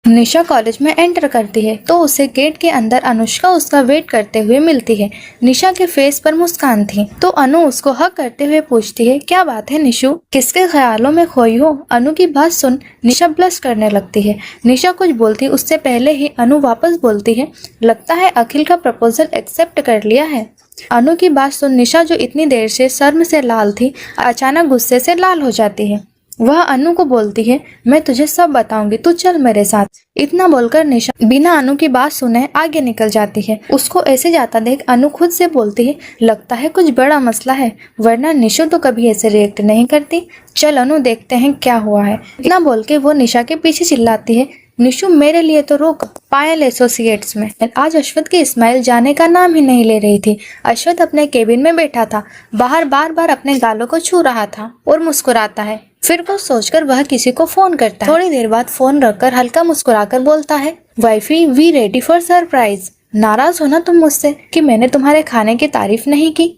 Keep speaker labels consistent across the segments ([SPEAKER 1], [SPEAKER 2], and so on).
[SPEAKER 1] निशा college में enter करती है तो उसे गेट के अंदर अनुष्का उसका वेट करते हुए मिलती है। निशा के फेस पर मुस्कान थी तो अनु उसको हक करते हुए पूछती है, क्या बात है निशु, किसके ख्यालों में खोई हो। अनु की बात सुन निशा ब्लश करने लगती है। निशा कुछ बोलती उससे पहले ही अनु वापस बोलती है, लगता है अखिल का प्रपोजल एक्सेप्ट कर लिया है। अनु की बात सुन निशा जो इतनी देर से शर्म से लाल थी अचानक गुस्से से लाल हो जाती है। वह अनु को बोलती है, मैं तुझे सब बताऊंगी, तू चल मेरे साथ। इतना बोलकर निशा बिना अनु की बात सुने आगे निकल जाती है। उसको ऐसे जाता देख अनु खुद से बोलती है, लगता है कुछ बड़ा मसला है, वरना निशु तो कभी ऐसे रिएक्ट नहीं करती। चल अनु देखते हैं क्या हुआ है। इतना बोल के वो निशा के पीछे चिल्लाती है, निशु मेरे लिए तो रोक। पायल एसोसिएट्स में आज अश्वथ की स्माइल जाने का नाम ही नहीं ले रही थी। अश्वथ अपने केबिन में बैठा था, बाहर बार बार अपने गालों को छू रहा था और मुस्कुराता है। फिर कुछ सोचकर वह किसी को फोन करता है। थोड़ी देर बाद फोन रखकर हल्का मुस्कुराकर बोलता है, wifey we ready for surprise. नाराज हो ना तुम मुझसे कि मैंने तुम्हारे खाने की तारीफ नहीं की।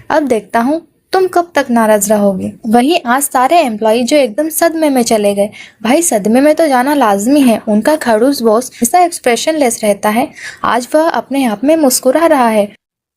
[SPEAKER 1] अब देखता हूँ तुम कब तक नाराज रहोगे। वहीं आज सारे एम्प्लॉय जो एकदम सदमे में चले गए। भाई सदमे में तो जाना लाजमी है। उनका खड़ूस बॉस ऐसा एक्सप्रेशन लेस रहता है। आज वह अपने आप में मुस्कुरा रहा है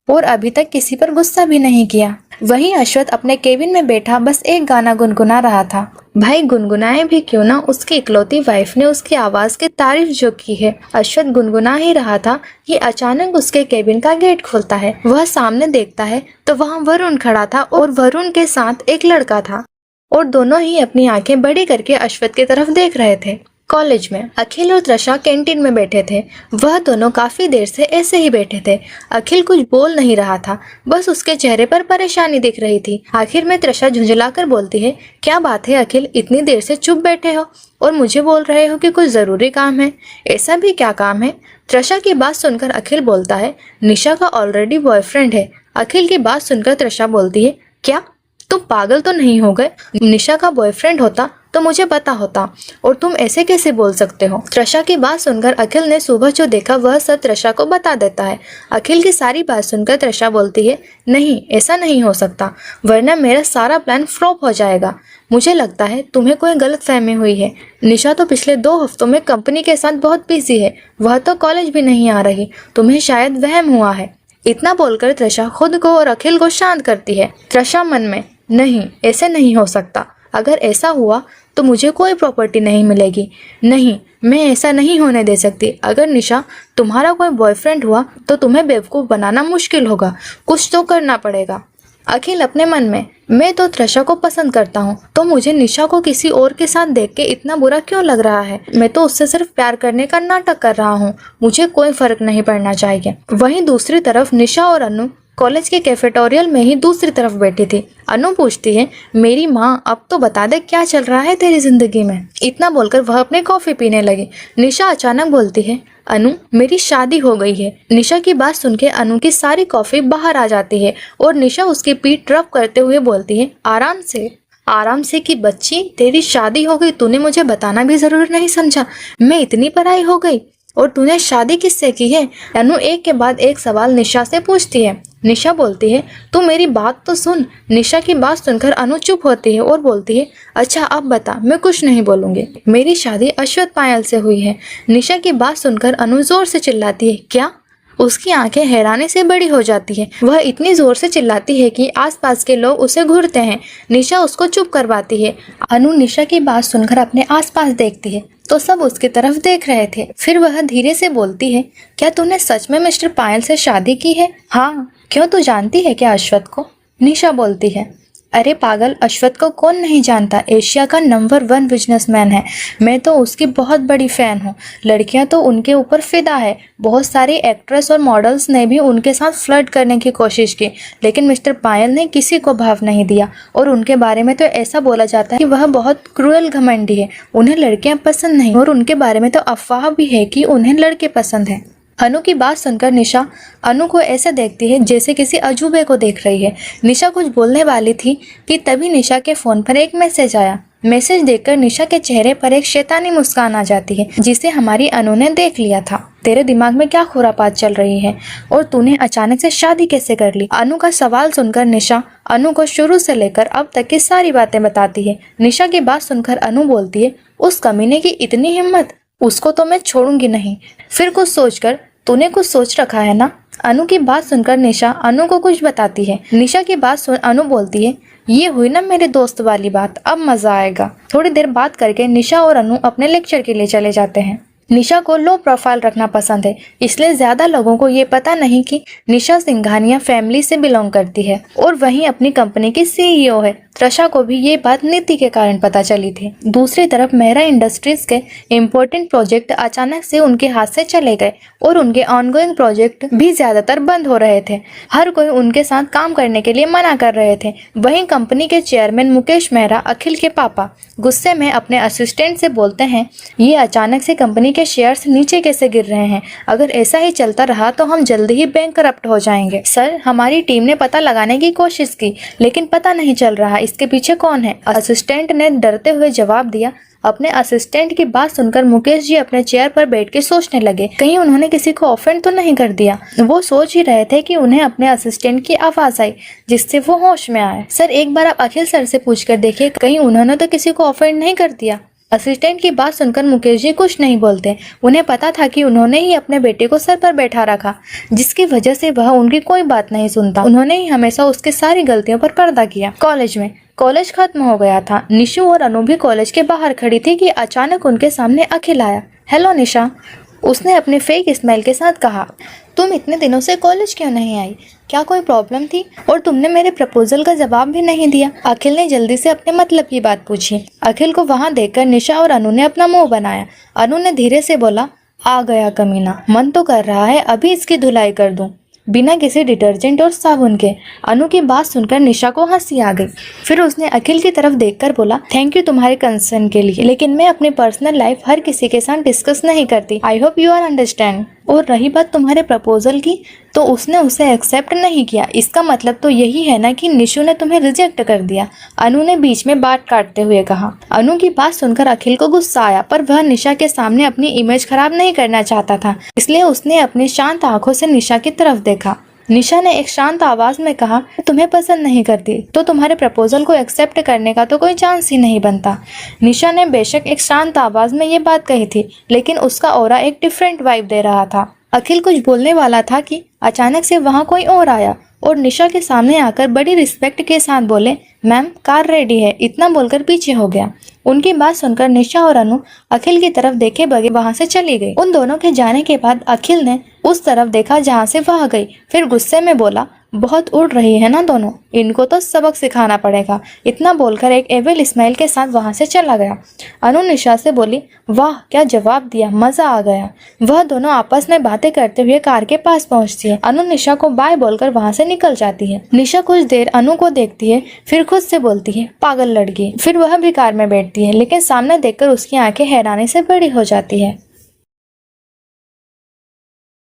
[SPEAKER 1] और अभी तक किसी पर गुस्सा भी नहीं किया। वहीं अश्वथ अपने केबिन में बैठा बस एक गाना गुनगुना रहा था। भाई गुनगुनाए भी क्यों ना, उसकी इकलौती वाइफ ने उसकी आवाज की तारीफ जो की है। अश्वथ गुनगुना ही रहा था कि अचानक उसके केबिन का गेट खुलता है। वह सामने देखता है तो वहाँ वरुण खड़ा था और वरुण के साथ एक लड़का था और दोनों ही अपनी आंखें बड़ी करके अश्वथ की तरफ देख रहे थे। कॉलेज में अखिल और त्रिशा कैंटीन में बैठे थे। वह दोनों काफी देर से ऐसे ही बैठे थे। अखिल कुछ बोल नहीं रहा था, बस उसके चेहरे पर परेशानी दिख रही थी। आखिर में त्रिशा झुंझलाकर बोलती है, क्या बात है अखिल, इतनी देर से चुप बैठे हो और मुझे बोल रहे हो कि कुछ जरूरी काम है। ऐसा भी क्या काम है। त्रिशा की बात सुनकर अखिल बोलता है, निशा का ऑलरेडी बॉयफ्रेंड है। अखिल की बात सुनकर त्रिशा बोलती है, क्या तुम पागल तो नहीं हो गए। निशा का बॉयफ्रेंड होता तो मुझे पता होता और तुम ऐसे कैसे बोल सकते हो। त्रिशा की बात सुनकर अखिल ने सुबह जो देखा वह सब त्रिशा को बता देता है। अखिल की सारी बात सुनकर त्रिशा बोलती है, नहीं ऐसा नहीं हो सकता, वरना मेरा सारा प्लान फ्लॉप हो जाएगा। मुझे लगता है तुम्हें कोई गलतफहमी हुई है। निशा तो पिछले 2 हफ्तों में कंपनी के साथ बहुत बिजी है, वह तो कॉलेज भी नहीं आ रही, तुम्हें शायद वहम हुआ है। इतना बोलकर त्रिशा खुद को और अखिल को शांत करती है। त्रिशा मन में, नहीं ऐसे नहीं हो सकता, अगर ऐसा हुआ तो मुझे कोई प्रॉपर्टी नहीं मिलेगी। नहीं, मैं ऐसा नहीं होने दे सकती। अगर निशा तुम्हारा कोई बॉयफ्रेंड हुआ तो तुम्हें बेवकूफ़ बनाना मुश्किल होगा, कुछ तो करना पड़ेगा। अखिल अपने मन में, मैं तो त्रिशा को पसंद करता हूँ, तो मुझे निशा को किसी और के साथ देख के इतना बुरा क्यों लग रहा है। मैं तो उससे सिर्फ प्यार करने का नाटक कर रहा हूँ, मुझे कोई फर्क नहीं पड़ना चाहिए। वहीं दूसरी तरफ निशा और अनु कॉलेज के कैफेटेरियल में ही दूसरी तरफ बैठी थी। अनु पूछती है, मेरी माँ अब तो बता दे क्या चल रहा है तेरी जिंदगी में। इतना बोलकर वह अपने कॉफी पीने लगी। निशा अचानक बोलती है, अनु मेरी शादी हो गई है। निशा की बात सुन के अनु की सारी कॉफी बाहर आ जाती है और निशा उसकी पीठ रब करते हुए बोलती है, आराम से कि बच्ची, तेरी शादी हो गई, तूने मुझे बताना भी जरूर नहीं समझा। मैं इतनी पराई हो गई और तूने शादी किससे की है। अनु एक के बाद एक सवाल निशा से पूछती है। निशा बोलती है, तू मेरी बात तो सुन। निशा की बात सुनकर अनु चुप होती है और बोलती है, अच्छा अब बता। मैं कुछ नहीं बोलूंगी, मेरी शादी अश्वथ पायल से हुई है। निशा की बात सुनकर अनु जोर से चिल्लाती है, क्या। उसकी आंखें हैरानी से बड़ी हो जाती है। वह इतनी जोर से चिल्लाती है कि आसपास के लोग उसे घूरते हैं। निशा उसको चुप करवाती है। अनु निशा की बात सुनकर अपने आसपास देखती है तो सब उसकी तरफ देख रहे थे। फिर वह धीरे से बोलती है, क्या तूने सच में मिस्टर पायल से शादी की है। हाँ, क्यों, तू जानती है क्या अश्वथ को। निशा बोलती है, अरे पागल, अश्वथ को कौन नहीं जानता, एशिया का नंबर 1 बिजनेसमैन है। मैं तो उसकी बहुत बड़ी फैन हूँ। लड़कियां तो उनके ऊपर फिदा है। बहुत सारी एक्ट्रेस और मॉडल्स ने भी उनके साथ फ्लर्ट करने की कोशिश की, लेकिन मिस्टर पायल ने किसी को भाव नहीं दिया। और उनके बारे में तो ऐसा बोला जाता है कि वह बहुत क्रूएल घमंडी है, उन्हें लड़कियां पसंद नहीं। और उनके बारे में तो अफवाह भी है कि उन्हें लड़के पसंद हैं। अनु की बात सुनकर निशा अनु को ऐसे देखती है जैसे किसी अजूबे को देख रही है। निशा कुछ बोलने वाली थी कि तभी निशा के फोन पर एक मैसेज आया। मैसेज देखकर निशा के चेहरे पर एक शैतानी मुस्कान आ जाती है, जिसे हमारी अनु ने देख लिया था। तेरे दिमाग में क्या खुरापात चल रही है और तूने अचानक से शादी कैसे कर ली। अनु का सवाल सुनकर निशा अनु को शुरू से लेकर अब तक की सारी बातें बताती है। निशा की बात सुनकर अनु बोलती है, उस कमीने की इतनी हिम्मत, उसको तो मैं छोड़ूंगी नहीं। फिर कुछ सोचकर, तूने कुछ सोच रखा है ना? अनु की बात सुनकर निशा अनु को कुछ बताती है। निशा की बात सुन अनु बोलती है, ये हुई ना मेरे दोस्त वाली बात, अब मजा आएगा। थोड़ी देर बात करके निशा और अनु अपने लेक्चर के लिए चले जाते हैं। निशा को लो प्रोफाइल रखना पसंद है, इसलिए ज्यादा लोगों को ये पता नहीं कि निशा सिंघानिया फैमिली से बिलोंग करती है और वहीं अपनी कंपनी की सीईओ है। त्रिशा को भी ये बात नीति के कारण पता चली थी। दूसरी तरफ मेहरा इंडस्ट्रीज के इम्पोर्टेंट प्रोजेक्ट अचानक से उनके हाथ से चले गए और उनके ऑनगोइंग प्रोजेक्ट भी ज्यादातर बंद हो रहे थे। हर कोई उनके साथ काम करने के लिए मना कर रहे थे। वहीं कंपनी के चेयरमैन मुकेश मेहरा, अखिल के पापा, गुस्से में अपने असिस्टेंट से बोलते हैं, ये अचानक से कंपनी के शेयर्स नीचे कैसे गिर रहे हैं? अगर ऐसा ही चलता रहा तो हम जल्दी ही बैंकरप्ट हो जाएंगे। सर, हमारी टीम ने पता लगाने की कोशिश की, लेकिन पता नहीं चल रहा इसके पीछे कौन है। असिस्टेंट ने डरते हुए जवाब दिया। अपने असिस्टेंट की बात सुनकर मुकेश जी अपने चेयर पर बैठ के सोचने लगे, कहीं उन्होंने किसी को ऑफेंड तो नहीं कर दिया। वो सोच ही रहे थे कि उन्हें अपने असिस्टेंट की आवाज आई, जिससे वो होश में आए। सर, एक बार आप अखिल सर से पूछ कर देखिए, कहीं उन्होंने तो किसी को ऑफेंड नहीं कर दिया। असिस्टेंट की बात सुनकर मुकेश जी कुछ नहीं बोलते। उन्हें पता था कि उन्होंने ही अपने बेटे को सर पर बैठा रखा, जिसकी वजह से वह उनकी कोई बात नहीं सुनता। उन्होंने ही हमेशा उसके सारी गलतियों पर पर्दा किया। कॉलेज खत्म हो गया था। निशु और अनु भी कॉलेज के बाहर खड़ी थी कि अचानक उनके सामने अखिल आया। हेलो निशा, उसने अपने फेक स्माइल के साथ कहा। तुम इतने दिनों से कॉलेज क्यों नहीं आई? क्या कोई प्रॉब्लम थी? और तुमने मेरे प्रपोजल का जवाब भी नहीं दिया। अखिल ने जल्दी से अपने मतलब की बात पूछी। अखिल को वहां देखकर निशा और अनु ने अपना मुंह बनाया। अनु ने धीरे से बोला, आ गया कमीना, मन तो कर रहा है अभी इसकी धुलाई कर दूं, बिना किसी डिटर्जेंट और साबुन के। अनु की बात सुनकर निशा को हंसी आ गई। फिर उसने अखिल की तरफ देखकर बोला, थैंक यू तुम्हारे कंसर्न के लिए, लेकिन मैं अपनी पर्सनल लाइफ हर किसी के साथ डिस्कस नहीं करती। I hope you are understand. और रही बात तुम्हारे प्रपोजल की, तो उसने उसे एक्सेप्ट नहीं किया। इसका मतलब तो यही है ना कि निशु ने तुम्हें रिजेक्ट कर दिया। अनु ने बीच में बात काटते हुए कहा। अनु की बात सुनकर अखिल को गुस्सा आया, पर वह निशा के सामने अपनी इमेज खराब नहीं करना चाहता था, इसलिए उसने अपनी शांत आंखों से निशा की तरफ देखा। निशा ने एक शांत आवाज में कहा, तुम्हें पसंद नहीं करती तो तुम्हारे प्रपोजल को एक्सेप्ट करने का तो कोई चांस ही नहीं बनता। निशा ने बेशक एक शांत आवाज में ये बात कही थी, लेकिन उसका ऑरा एक डिफरेंट वाइब दे रहा था। अखिल कुछ बोलने वाला था कि अचानक से वहां कोई और आया और निशा के सामने आकर बड़ी रिस्पेक्ट के साथ बोले, मैम कार रेडी है, इतना बोलकर पीछे हो गया। उनकी बात सुनकर निशा और अनु अखिल की तरफ देखे बगैर वहां से चली गई। उन दोनों के जाने के बाद अखिल ने उस तरफ देखा जहां से वह गई, फिर गुस्से में बोला, बहुत उड़ रही है ना दोनों, इनको तो सबक सिखाना पड़ेगा। इतना बोलकर एक एविल स्माइल के साथ वहां से चला गया। अनु निशा से बोली, वाह क्या जवाब दिया, मजा आ गया। वह दोनों आपस में बातें करते हुए कार के पास पहुंचती है। अनु निशा को बाय बोलकर वहां से निकल जाती है। निशा कुछ देर अनु को देखती है, फिर खुद से बोलती है, पागल लड़की। फिर वह भी कार में बैठती है, लेकिन सामने देखकर उसकी आंखें हैरानी से बड़ी हो जाती है।